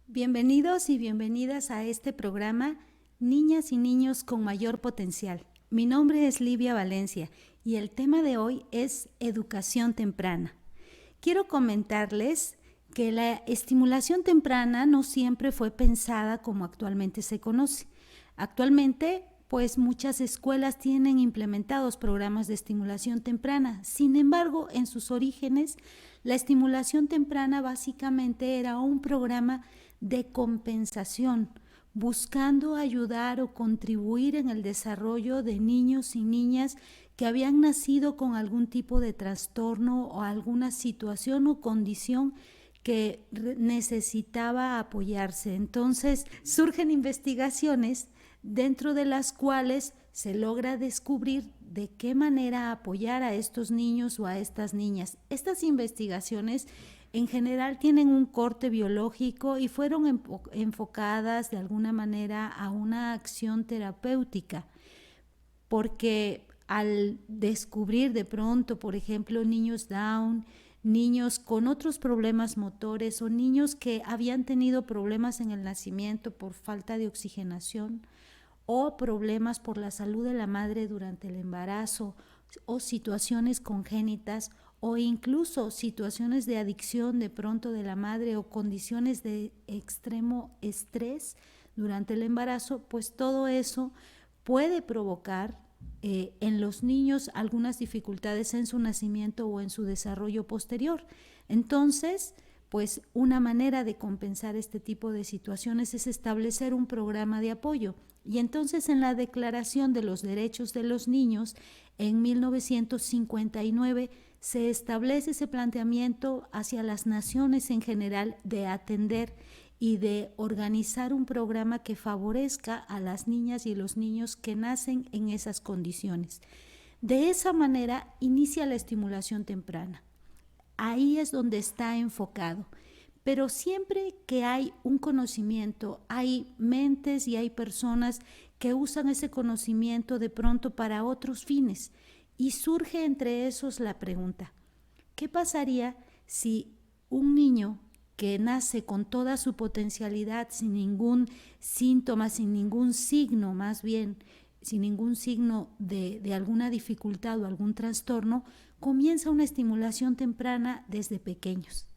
Bienvenidos y bienvenidas a este programa Niñas y Niños con Mayor Potencial. Mi nombre es Livia Valencia y el tema de hoy es educación temprana. Quiero comentarles que la estimulación temprana no siempre fue pensada como actualmente se conoce. Actualmente, pues muchas escuelas tienen implementados programas de estimulación temprana. Sin embargo, en sus orígenes, la estimulación temprana básicamente era un programa de compensación, buscando ayudar o contribuir en el desarrollo de niños y niñas que habían nacido con algún tipo de trastorno o alguna situación o condición que necesitaba apoyarse. Entonces surgen investigaciones dentro de las cuales se logra descubrir de qué manera apoyar a estos niños o a estas niñas. Estas investigaciones en general tienen un corte biológico y fueron enfocadas de alguna manera a una acción terapéutica, porque al descubrir de pronto, por ejemplo, niños Down, niños con otros problemas motores o niños que habían tenido problemas en el nacimiento por falta de oxigenación o problemas por la salud de la madre durante el embarazo o situaciones congénitas o incluso situaciones de adicción de pronto de la madre o condiciones de extremo estrés durante el embarazo, pues todo eso puede provocar en los niños algunas dificultades en su nacimiento o en su desarrollo posterior. Entonces, pues una manera de compensar este tipo de situaciones es establecer un programa de apoyo. Y entonces en la Declaración de los Derechos de los Niños, en 1959, se establece ese planteamiento hacia las naciones en general de atender y de organizar un programa que favorezca a las niñas y los niños que nacen en esas condiciones. De esa manera inicia la estimulación temprana. Ahí es donde está enfocado. Pero siempre que hay un conocimiento, hay mentes y hay personas que usan ese conocimiento de pronto para otros fines. Y surge entre esos la pregunta, ¿qué pasaría si un niño que nace con toda su potencialidad, sin ningún síntoma, sin ningún signo, más bien, sin ningún signo de alguna dificultad o algún trastorno, comienza una estimulación temprana desde pequeños?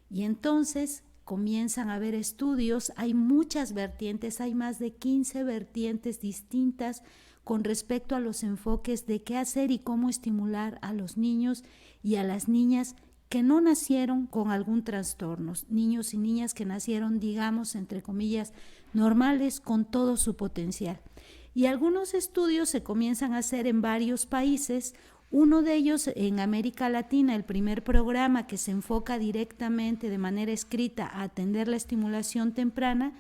Y entonces comienzan a haber estudios, hay muchas vertientes, hay más de 15 vertientes distintas con respecto a los enfoques de qué hacer y cómo estimular a los niños y a las niñas que no nacieron con algún trastorno, niños y niñas que nacieron, digamos, entre comillas, normales con todo su potencial. Y algunos estudios se comienzan a hacer en varios países. Uno de ellos en América Latina, el primer programa que se enfoca directamente de manera escrita a atender la estimulación temprana,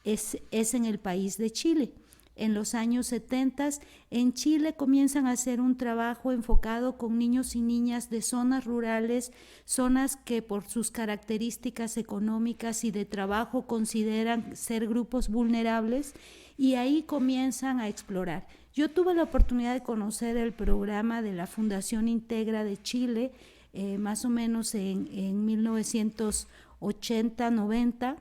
es en el país de Chile. En los años 70 en Chile comienzan a hacer un trabajo enfocado con niños y niñas de zonas rurales, zonas que por sus características económicas y de trabajo consideran ser grupos vulnerables, y ahí comienzan a explorar. Yo tuve la oportunidad de conocer el programa de la Fundación Integra de Chile, más o menos en 1980-90,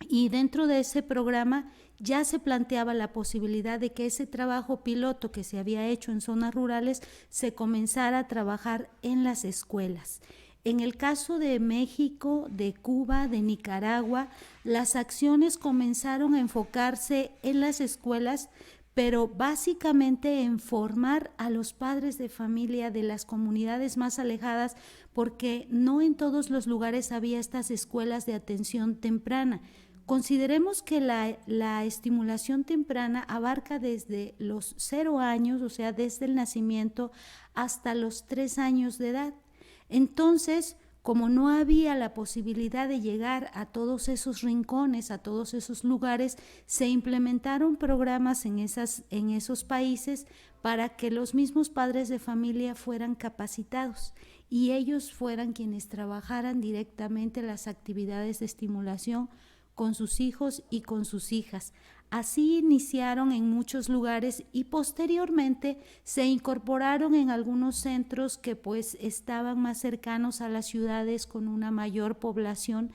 y dentro de ese programa ya se planteaba la posibilidad de que ese trabajo piloto que se había hecho en zonas rurales se comenzara a trabajar en las escuelas. En el caso de México, de Cuba, de Nicaragua, las acciones comenzaron a enfocarse en las escuelas, pero básicamente en formar a los padres de familia de las comunidades más alejadas, porque no en todos los lugares había estas escuelas de atención temprana. Consideremos que la estimulación temprana abarca desde los 0 años, o sea, desde el nacimiento hasta los 3 años de edad. Entonces, como no había la posibilidad de llegar a todos esos rincones, a todos esos lugares, se implementaron programas en esos países para que los mismos padres de familia fueran capacitados y ellos fueran quienes trabajaran directamente las actividades de estimulación con sus hijos y con sus hijas. Así iniciaron en muchos lugares y posteriormente se incorporaron en algunos centros que pues estaban más cercanos a las ciudades con una mayor población,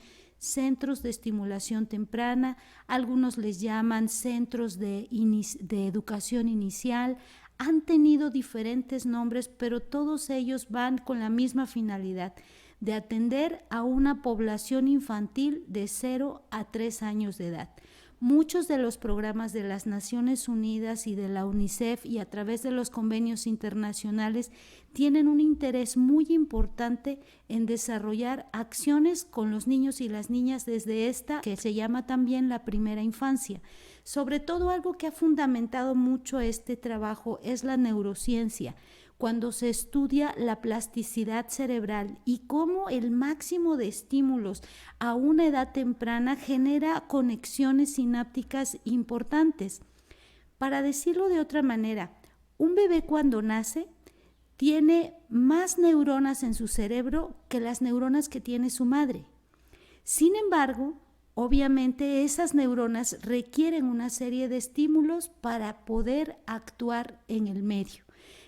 centros de estimulación temprana, algunos les llaman centros de educación inicial. Han tenido diferentes nombres, pero todos ellos van con la misma finalidad, de atender a una población infantil de 0 a 3 años de edad. Muchos de los programas de las Naciones Unidas y de la UNICEF y a través de los convenios internacionales tienen un interés muy importante en desarrollar acciones con los niños y las niñas desde esta que se llama también la primera infancia. Sobre todo, algo que ha fundamentado mucho este trabajo es la neurociencia, cuando se estudia la plasticidad cerebral y cómo el máximo de estímulos a una edad temprana genera conexiones sinápticas importantes. Para decirlo de otra manera, un bebé cuando nace tiene más neuronas en su cerebro que las neuronas que tiene su madre. Sin embargo, obviamente esas neuronas requieren una serie de estímulos para poder actuar en el medio.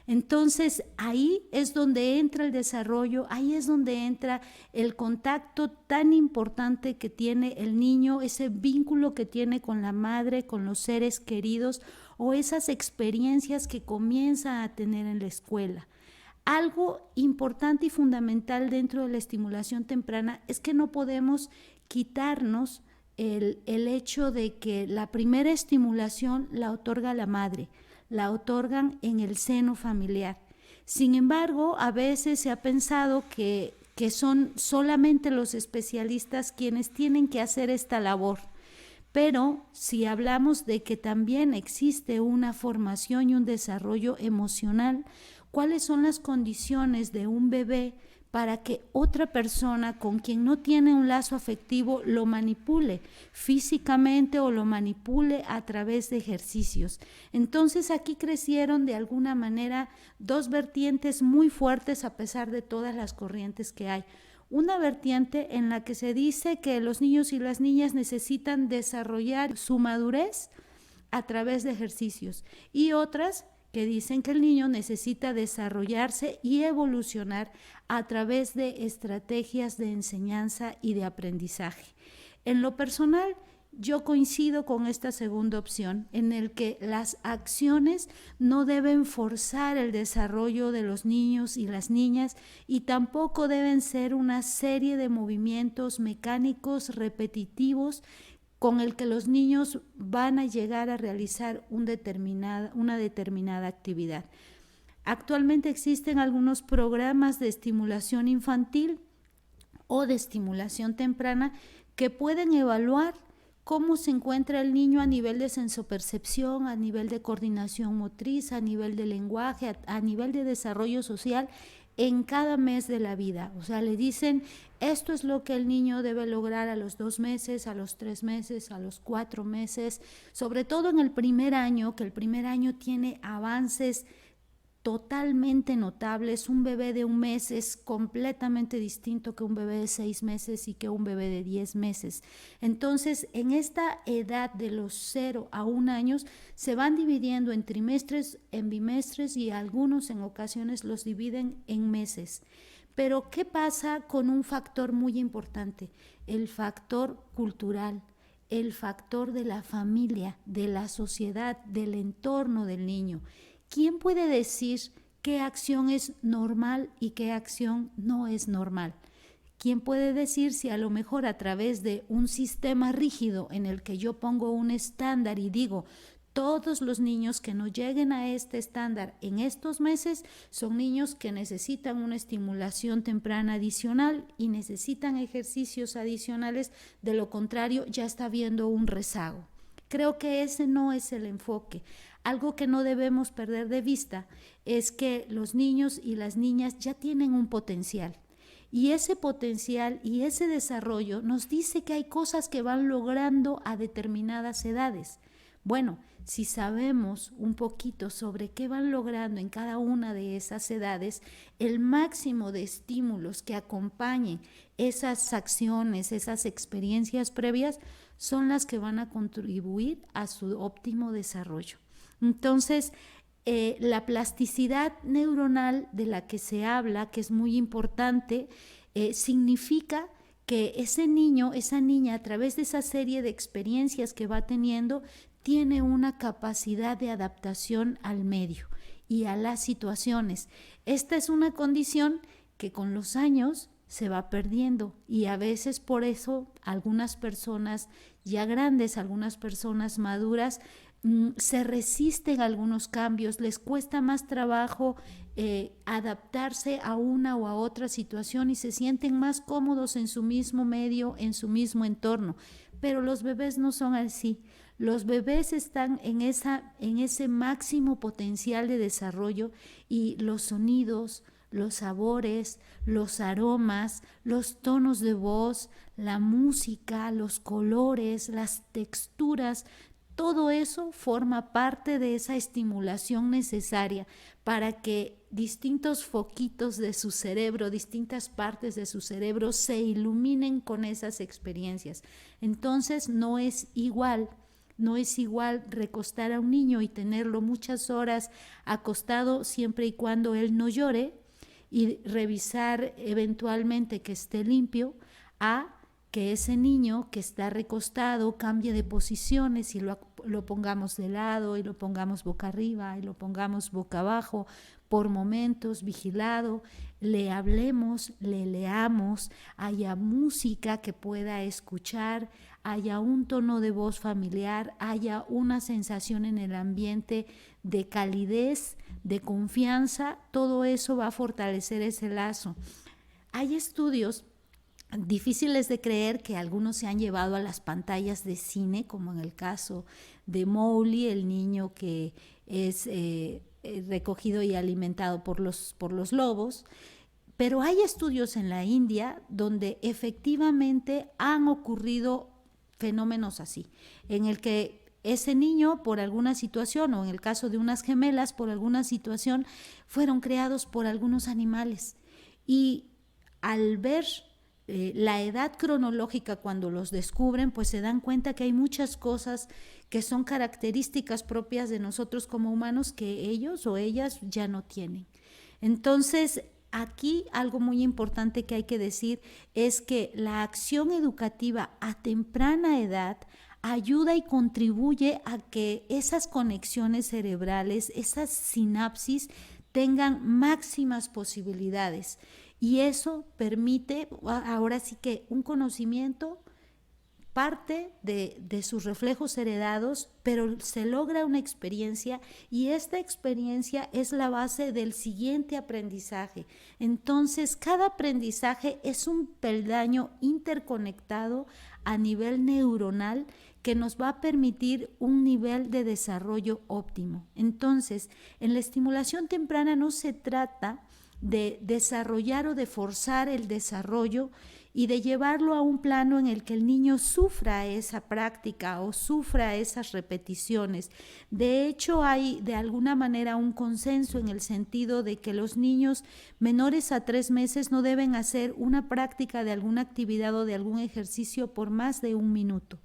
Entonces, ahí es donde entra el desarrollo, ahí es donde entra el contacto tan importante que tiene el niño, ese vínculo que tiene con la madre, con los seres queridos o esas experiencias que comienza a tener en la escuela. Algo importante y fundamental dentro de la estimulación temprana es que no podemos quitarnos el hecho de que la primera estimulación la otorga la madre, la otorgan en el seno familiar. Sin embargo, a veces se ha pensado que son solamente los especialistas quienes tienen que hacer esta labor. Pero si hablamos de que también existe una formación y un desarrollo emocional, ¿cuáles son las condiciones de un bebé para que otra persona con quien no tiene un lazo afectivo lo manipule físicamente o lo manipule a través de ejercicios? Entonces aquí crecieron de alguna manera dos vertientes muy fuertes a pesar de todas las corrientes que hay. Una vertiente en la que se dice que los niños y las niñas necesitan desarrollar su madurez a través de ejercicios y otras que dicen que el niño necesita desarrollarse y evolucionar a través de estrategias de enseñanza y de aprendizaje. En lo personal, yo coincido con esta segunda opción, en el que las acciones no deben forzar el desarrollo de los niños y las niñas y tampoco deben ser una serie de movimientos mecánicos repetitivos con el que los niños van a llegar a realizar una determinada actividad. Actualmente existen algunos programas de estimulación infantil o de estimulación temprana que pueden evaluar cómo se encuentra el niño a nivel de sensopercepción, a nivel de coordinación motriz, a nivel de lenguaje, a nivel de desarrollo social en cada mes de la vida. O sea, le dicen, esto es lo que el niño debe lograr a los 2 meses, a los 3 meses, a los 4 meses, sobre todo en el primer año, que el primer año tiene avances totalmente notables. Un bebé de 1 mes es completamente distinto que un bebé de 6 meses y que un bebé de 10 meses. Entonces, en esta edad de los 0 a 1 año se van dividiendo en trimestres, en bimestres y algunos en ocasiones los dividen en meses. Pero, ¿qué pasa con un factor muy importante? El factor cultural, el factor de la familia, de la sociedad, del entorno del niño. ¿Quién puede decir qué acción es normal y qué acción no es normal? ¿Quién puede decir si a lo mejor a través de un sistema rígido en el que yo pongo un estándar y digo, todos los niños que no lleguen a este estándar en estos meses son niños que necesitan una estimulación temprana adicional y necesitan ejercicios adicionales, de lo contrario ya está habiendo un rezago? Creo que ese no es el enfoque. Algo que no debemos perder de vista es que los niños y las niñas ya tienen un potencial. Y ese potencial y ese desarrollo nos dice que hay cosas que van logrando a determinadas edades. Bueno, si sabemos un poquito sobre qué van logrando en cada una de esas edades, el máximo de estímulos que acompañen esas acciones, esas experiencias previas, son las que van a contribuir a su óptimo desarrollo. Entonces, la plasticidad neuronal de la que se habla, que es muy importante, significa que ese niño, esa niña, a través de esa serie de experiencias que va teniendo, tiene una capacidad de adaptación al medio y a las situaciones. Esta es una condición que con los años se va perdiendo, y a veces por eso algunas personas ya grandes, algunas personas maduras, se resisten a algunos cambios, les cuesta más trabajo adaptarse a una o a otra situación y se sienten más cómodos en su mismo medio, en su mismo entorno. Pero los bebés no son así. Los bebés están en ese máximo potencial de desarrollo, y los sonidos, los sabores, los aromas, los tonos de voz, la música, los colores, las texturas, todo eso forma parte de esa estimulación necesaria para que distintos foquitos de su cerebro, distintas partes de su cerebro se iluminen con esas experiencias. Entonces no es igual recostar a un niño y tenerlo muchas horas acostado siempre y cuando él no llore, y revisar eventualmente que esté limpio, a que ese niño que está recostado cambie de posiciones y lo pongamos de lado, y lo pongamos boca arriba, y lo pongamos boca abajo, por momentos, vigilado, le hablemos, le leamos, haya música que pueda escuchar, haya un tono de voz familiar, haya una sensación en el ambiente de calidez, de confianza. Todo eso va a fortalecer ese lazo. Hay estudios difíciles de creer que algunos se han llevado a las pantallas de cine, como en el caso de Mowgli, el niño que es recogido y alimentado por los lobos. Pero hay estudios en la India donde efectivamente han ocurrido fenómenos así, en el que ese niño, por alguna situación, o en el caso de unas gemelas, por alguna situación, fueron creados por algunos animales. Y al ver la edad cronológica cuando los descubren, pues se dan cuenta que hay muchas cosas que son características propias de nosotros como humanos que ellos o ellas ya no tienen. Entonces, aquí algo muy importante que hay que decir es que la acción educativa a temprana edad ayuda y contribuye a que esas conexiones cerebrales, esas sinapsis, tengan máximas posibilidades. Y eso permite, ahora sí que un conocimiento parte de sus reflejos heredados, pero se logra una experiencia, y esta experiencia es la base del siguiente aprendizaje. Entonces, cada aprendizaje es un peldaño interconectado a nivel neuronal que nos va a permitir un nivel de desarrollo óptimo. Entonces, en la estimulación temprana no se trata de desarrollar o de forzar el desarrollo y de llevarlo a un plano en el que el niño sufra esa práctica o sufra esas repeticiones. De hecho, hay de alguna manera un consenso en el sentido de que los niños menores a 3 meses no deben hacer una práctica de alguna actividad o de algún ejercicio por más de 1 minuto.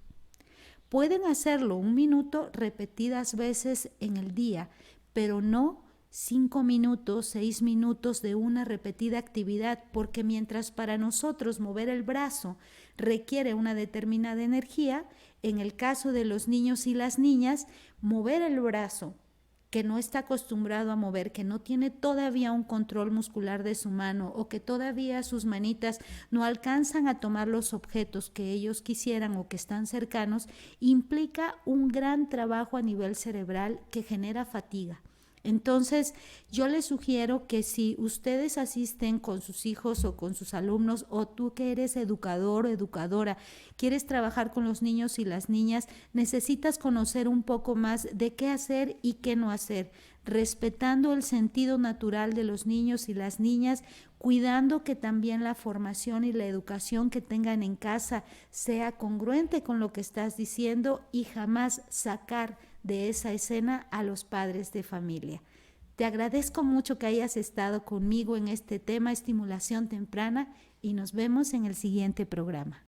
Pueden hacerlo 1 minuto repetidas veces en el día, pero no 5 minutos, 6 minutos de una repetida actividad, porque mientras para nosotros mover el brazo requiere una determinada energía, en el caso de los niños y las niñas, mover el brazo que no está acostumbrado a mover, que no tiene todavía un control muscular de su mano, o que todavía sus manitas no alcanzan a tomar los objetos que ellos quisieran o que están cercanos, implica un gran trabajo a nivel cerebral que genera fatiga. Entonces, yo les sugiero que si ustedes asisten con sus hijos o con sus alumnos, o tú que eres educador o educadora, quieres trabajar con los niños y las niñas, necesitas conocer un poco más de qué hacer y qué no hacer, respetando el sentido natural de los niños y las niñas, cuidando que también la formación y la educación que tengan en casa sea congruente con lo que estás diciendo, y jamás sacar de esa escena a los padres de familia. Te agradezco mucho que hayas estado conmigo en este tema estimulación temprana, y nos vemos en el siguiente programa.